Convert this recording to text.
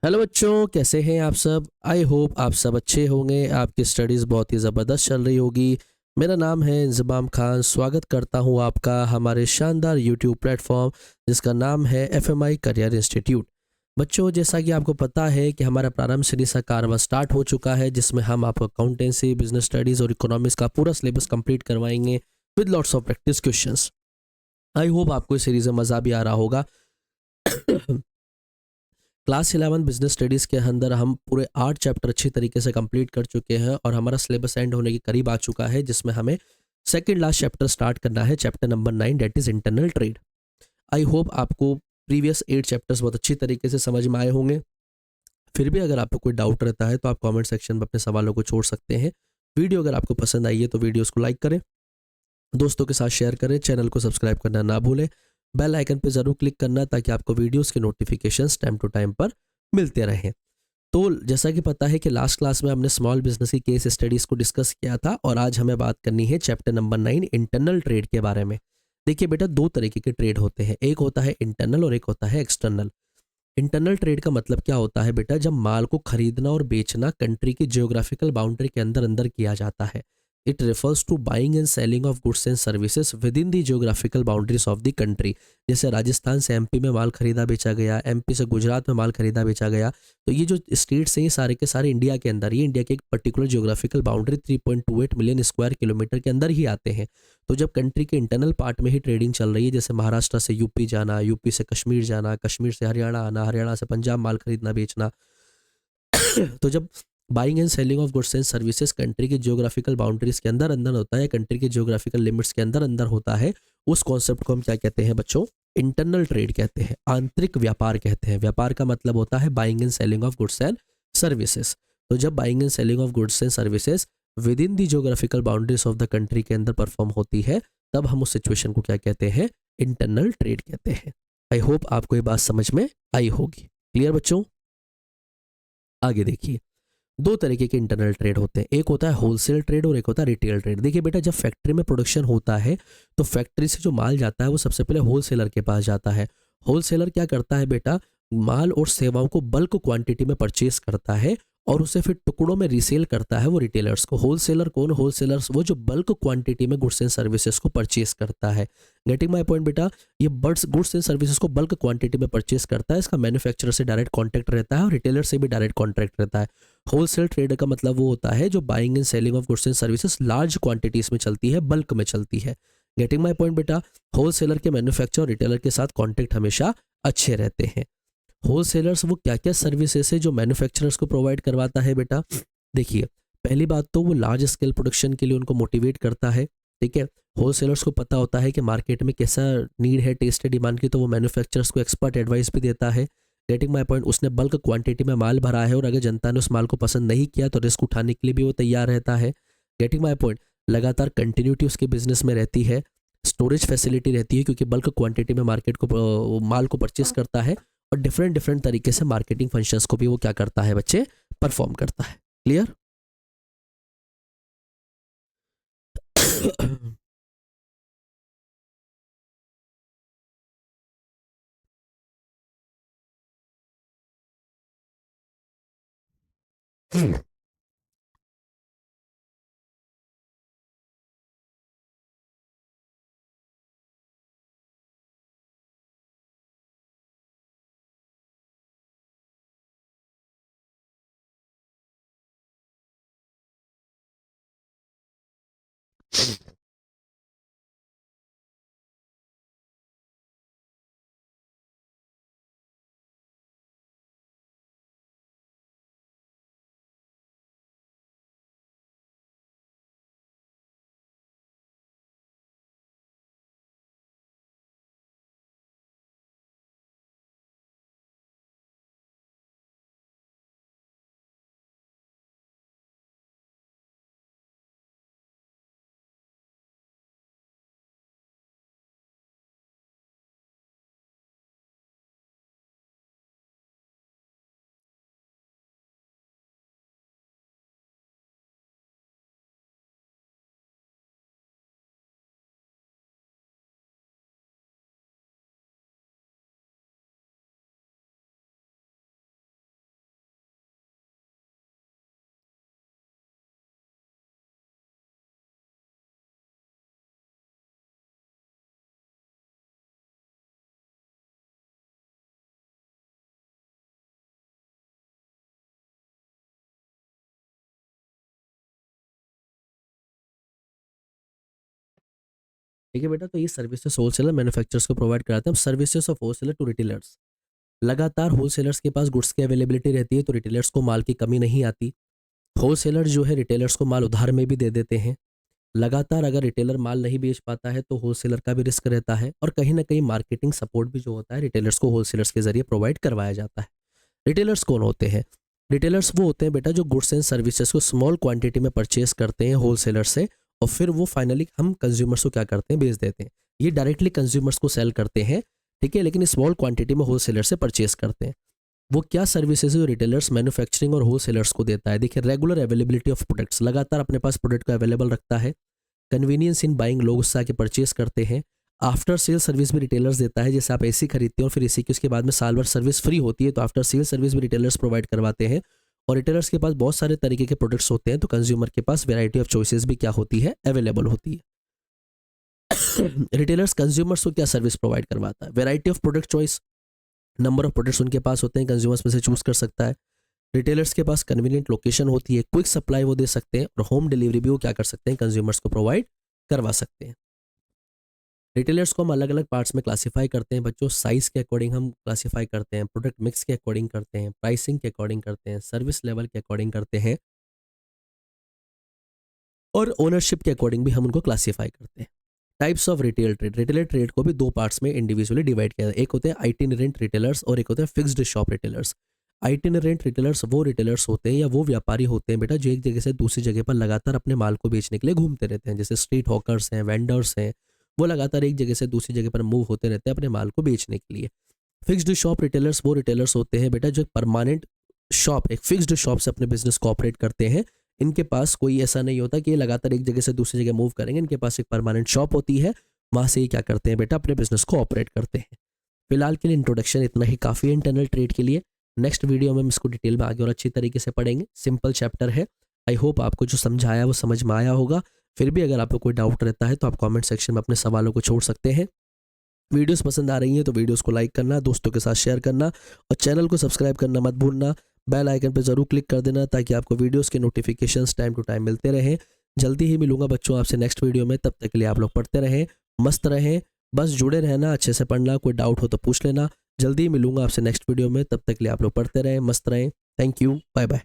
Hello बच्चों, कैसे हैं आप सब। आई होप आप सब अच्छे होंगे। आपकी स्टडीज़ बहुत ही ज़बरदस्त चल रही होगी। मेरा नाम है इंज़माम खान। स्वागत करता हूं आपका हमारे शानदार यूट्यूब प्लेटफॉर्म जिसका नाम है एफएमआई करियर इंस्टीट्यूट। बच्चों, जैसा कि आपको पता है कि हमारा प्रारंभ श्रेणी सा कारवा स्टार्ट हो चुका है, जिसमें हम आपको अकाउंटेंसी, बिजनेस स्टडीज़ और इकोनॉमिक्स का पूरा सिलेबस कंप्लीट करवाएंगे with lots of practice questions. I hope आपको इस सीरीज़ में मज़ा भी आ रहा होगा। क्लास 11 बिजनेस स्टडीज़ के अंदर हम पूरे 8 चैप्टर अच्छी तरीके से कंप्लीट कर चुके हैं और हमारा सिलेबस एंड होने के करीब आ चुका है, जिसमें हमें सेकंड लास्ट चैप्टर स्टार्ट करना है, chapter number 9, that is internal trade. I hope आपको प्रीवियस 8 चैप्टर्स बहुत अच्छी तरीके से समझ में आए होंगे। फिर भी अगर आपको कोई डाउट रहता है तो आप कमेंट सेक्शन में अपने सवालों को छोड़ सकते हैं। वीडियो अगर आपको पसंद आई है तो वीडियोज़ को लाइक करें, दोस्तों के साथ शेयर करें, चैनल को सब्सक्राइब करना ना भूलें, बेल आइकन पर ज़रूर क्लिक करना ताकि आपको वीडियोज़ के नोटिफिकेशंस टाइम टू टाइम पर मिलते रहें। तो जैसा कि पता है कि लास्ट क्लास में हमने स्मॉल बिजनेस की केस स्टडीज़ को डिस्कस किया था और आज हमें बात करनी है चैप्टर नंबर 9 इंटरनल ट्रेड के बारे में। देखिए बेटा, दो तरीके के ट्रेड होते हैं, एक होता है इंटरनल और एक होता है एक्सटर्नल। इंटरनल ट्रेड का मतलब क्या होता है बेटा, जब माल को खरीदना और बेचना कंट्री की जियोग्राफिकल बाउंड्री के अंदर अंदर किया जाता है। It refers to buying and selling of goods and services within the geographical boundaries of the country. जैसे राजस्थान से एमपी में माल खरीदा बेचा गया, एमपी से गुजरात में माल खरीदा बेचा गया। तो ये जो स्टेट्स हैं ये सारे के सारे इंडिया के अंदर, ये इंडिया के एक particular geographical boundary 3.28 million square kilometre के अंदर ही आते हैं। तो जब कंट्री के इंटरनल पार्ट में ही ट्रेडिंग चल रही है, जैसे महाराष्ट्र से यूपी जाना, यूपी से कश्मीर जाना, कश्मीर से हरियाणा आना, हरियाणा से पंजाब माल खरीदना बेचना, तो जब buying and selling of goods and services country की जियोग्राफिकल बाउंड्रीज के अंदर अंदर होता है, कंट्री की जियोग्राफिकल लिमिट्स के अंदर अंदर होता है, उस कॉन्सेप्ट को हम क्या कहते हैं बच्चों? इंटरनल ट्रेड कहते हैं, आंतरिक व्यापार कहते हैं। व्यापार का मतलब होता है buying and selling of goods and services. तो जब buying and selling of goods and services with in the geographical boundaries of the country के अंदर परफॉर्म होती है, तब हम उस सिचुएशन को क्या कहते हैं? इंटरनल ट्रेड कहते हैं। आई होप आपको ये बात समझ में आई होगी। क्लियर बच्चों? आगे देखिए, दो तरीके के इंटरनल ट्रेड होते हैं, एक होता है होलसेल ट्रेड और एक होता है रिटेल ट्रेड। देखिए बेटा, जब फैक्ट्री में प्रोडक्शन होता है तो फैक्ट्री से जो माल जाता है वो सबसे पहले होलसेलर के पास जाता है। होलसेलर क्या करता है बेटा? माल और सेवाओं को बल्क क्वांटिटी में परचेस करता है और उसे फिर टुकड़ों में रीसेल करता है वो रिटेलर्स को। होलसेलर कौन? होलसेलर्स वो जो बल्क क्वांटिटी में गुड्स एंड सर्विसेज को परचेस करता है। गेटिंग माय पॉइंट बेटा? ये बर्ड्स गुड्स एंड सर्विसेज को बल्क क्वांटिटी में परचेस करता है, इसका मैन्युफैक्चरर से डायरेक्ट कॉन्टैक्ट रहता है और रिटेलर से भी डायरेक्ट कॉन्टैक्ट रहता है। होलसेल ट्रेड का मतलब वो होता है जो buying and selling of goods and services large quantities में चलती है, बल्क में चलती है। गेटिंग माय पॉइंट बेटा? होलसेलर के मैन्युफैक्चरर और रिटेलर के साथ कॉन्टैक्ट हमेशा अच्छे रहते हैं। होलसेलर्स वो क्या क्या सर्विसेज है जो मैन्युफैक्चरर्स को प्रोवाइड करवाता है बेटा? देखिए, पहली बात तो वो लार्ज स्केल प्रोडक्शन के लिए उनको मोटिवेट करता है। ठीक है, होलसेलर्स को पता होता है कि मार्केट में कैसा नीड है, टेस्ट है, डिमांड की, तो वो मैन्युफैक्चरर्स को एक्सपर्ट एडवाइस भी देता है। Getting my point? उसने बल्क क्वांटिटी में माल भरा है और अगर जनता ने उस माल को पसंद नहीं किया तो रिस्क उठाने के लिए भी वो तैयार रहता है। Getting my point? लगातार कंटिन्यूटी उसके बिजनेस में रहती है, स्टोरेज फैसिलिटी रहती है क्योंकि बल्क क्वांटिटी में मार्केट को माल को परचेस करता है और डिफरेंट डिफरेंट तरीके से मार्केटिंग फंक्शंस को भी वो क्या करता है बच्चे? परफॉर्म करता है। क्लियर? ठीक है बेटा, तो ये सर्विसेज होलसेलर मैन्युफैक्चरर्स को प्रोवाइड कराते हैं। Services of wholesaler to retailers, लगातार होलसेलर्स के पास गुड्स की अवेलेबिलिटी रहती है तो रिटेलर्स को माल की कमी नहीं आती। होलसेलर जो है रिटेलर्स को माल उधार में भी दे देते हैं। लगातार अगर रिटेलर माल नहीं बेच पाता है तो होलसेलर का भी रिस्क रहता है, और कहीं ना कहीं मार्केटिंग सपोर्ट भी जो होता है रिटेलर्स को होलसेलर्स के जरिए प्रोवाइड करवाया जाता है। रिटेलर्स कौन होते हैं? रिटेलर्स वो होते हैं बेटा जो गुड्स एंड सर्विसेज को स्मॉल क्वांटिटी में परचेस करते हैं होलसेलर से, और फिर वो फाइनली हम कंज्यूमर्स को क्या करते हैं, बेच देते हैं। ये डायरेक्टली कंज्यूमर्स को सेल करते हैं, ठीक है, लेकिन स्मॉल क्वांटिटी में होलसेलर से परचेस करते हैं। वो क्या सर्विसेज जो रिटेलर्स मैन्युफैक्चरिंग और होलसेलर्स को देता है? देखिए, रेगुलर अवेलेबिलिटी ऑफ प्रोडक्ट्स, लगातार अपने पास प्रोडक्ट को अवेलेबल रखता है। कन्वीनियंस इन बाइंग, लोग उससे आके परचेस करते हैं। आफ्टर सेल सर्विस भी रिटेलर्स देता है, जैसे आप एसी खरीदते हो और फिर एसी की उसके बाद में साल भर सर्विस फ्री होती है, तो आफ्टर सेल सर्विस भी रिटेलर्स प्रोवाइड करवाते हैं। और रिटेलर्स के पास बहुत सारे तरीके के प्रोडक्ट्स होते हैं, तो कंज्यूमर के पास वैरायटी ऑफ चॉइसेस भी क्या होती है, अवेलेबल होती है। रिटेलर्स कंज्यूमर्स को क्या सर्विस प्रोवाइड करवाता है? Variety of product choice, number of products उनके पास होते हैं, कंज्यूमर्स में से चूज कर सकता है। रिटेलर्स के पास कन्वीनियंट लोकेशन होती है, क्विक सप्लाई वो दे सकते हैं, और होम डिलीवरी भी वो क्या कर सकते हैं, कंज्यूमर्स को प्रोवाइड करवा सकते हैं। रिटेलर्स को हम अलग अलग पार्ट्स में क्लासीफाई करते हैं बच्चों। साइज के अकॉर्डिंग हम क्लासीफाई करते हैं, प्रोडक्ट मिक्स के अकॉर्डिंग करते हैं, प्राइसिंग के अकॉर्डिंग करते हैं, सर्विस लेवल के अकॉर्डिंग करते हैं, और ओनरशिप के अकॉर्डिंग भी हम उनको क्लासीफाई करते हैं। Types of retail trade, retail trade को भी दो पार्ट्स में इंडिविजुअली डिवाइड किया जाता है। एक होते हैं आइटिनरेंट रिटेलर्स और एक होते हैं फिक्स्ड शॉप रिटेलर्स। आइटिनरेंट रिटेलर्स वो रिटेलर्स होते हैं या वो व्यापारी होते हैं बेटा जो एक जगह से दूसरी जगह पर लगातार अपने माल को बेचने के लिए घूमते रहते हैं, जैसे स्ट्रीट हॉकर्स हैं, वेंडर्स हैं, वो लगातार एक जगह से दूसरी जगह पर मूव होते रहते हैं अपने माल को बेचने के लिए। फिक्स्ड शॉप रिटेलर्स वो रिटेलर्स होते हैं बेटा जो परमानेंट शॉप, एक फिक्स्ड शॉप से अपने बिजनेस को ऑपरेट करते हैं। इनके पास कोई ऐसा नहीं होता कि ये लगातार एक जगह से दूसरी जगह मूव करेंगे, इनके पास एक परमानेंट शॉप होती है, वहां से ये क्या करते हैं बेटा, अपने बिजनेस को ऑपरेट करते हैं। फिलहाल के लिए इंट्रोडक्शन इतना ही काफ़ी है इंटरनल ट्रेड के लिए। नेक्स्ट वीडियो में हम इसको डिटेल में आगे और अच्छी तरीके से पढ़ेंगे। सिंपल चैप्टर है। आई होप आपको जो समझाया वो समझ में आया होगा। फिर भी अगर आपको कोई डाउट रहता है तो आप कमेंट सेक्शन में अपने सवालों को छोड़ सकते हैं। वीडियोस पसंद आ रही हैं तो वीडियोस को लाइक करना, दोस्तों के साथ शेयर करना, और चैनल को सब्सक्राइब करना मत भूलना। बेल आइकन पर जरूर क्लिक कर देना ताकि आपको वीडियोस के नोटिफिकेशंस टाइम टू टाइम मिलते रहें। जल्दी ही मिलूंगा बच्चों आपसे नेक्स्ट वीडियो में। तब तक के लिए आप लोग पढ़ते रहें, मस्त रहें, बस जुड़े रहना, अच्छे से पढ़ना, कोई डाउट हो तो पूछ लेना। जल्दी ही मिलूंगा आपसे नेक्स्ट वीडियो में, तब तक के लिए आप लोग पढ़ते रहें, मस्त रहें। Thank you, bye bye.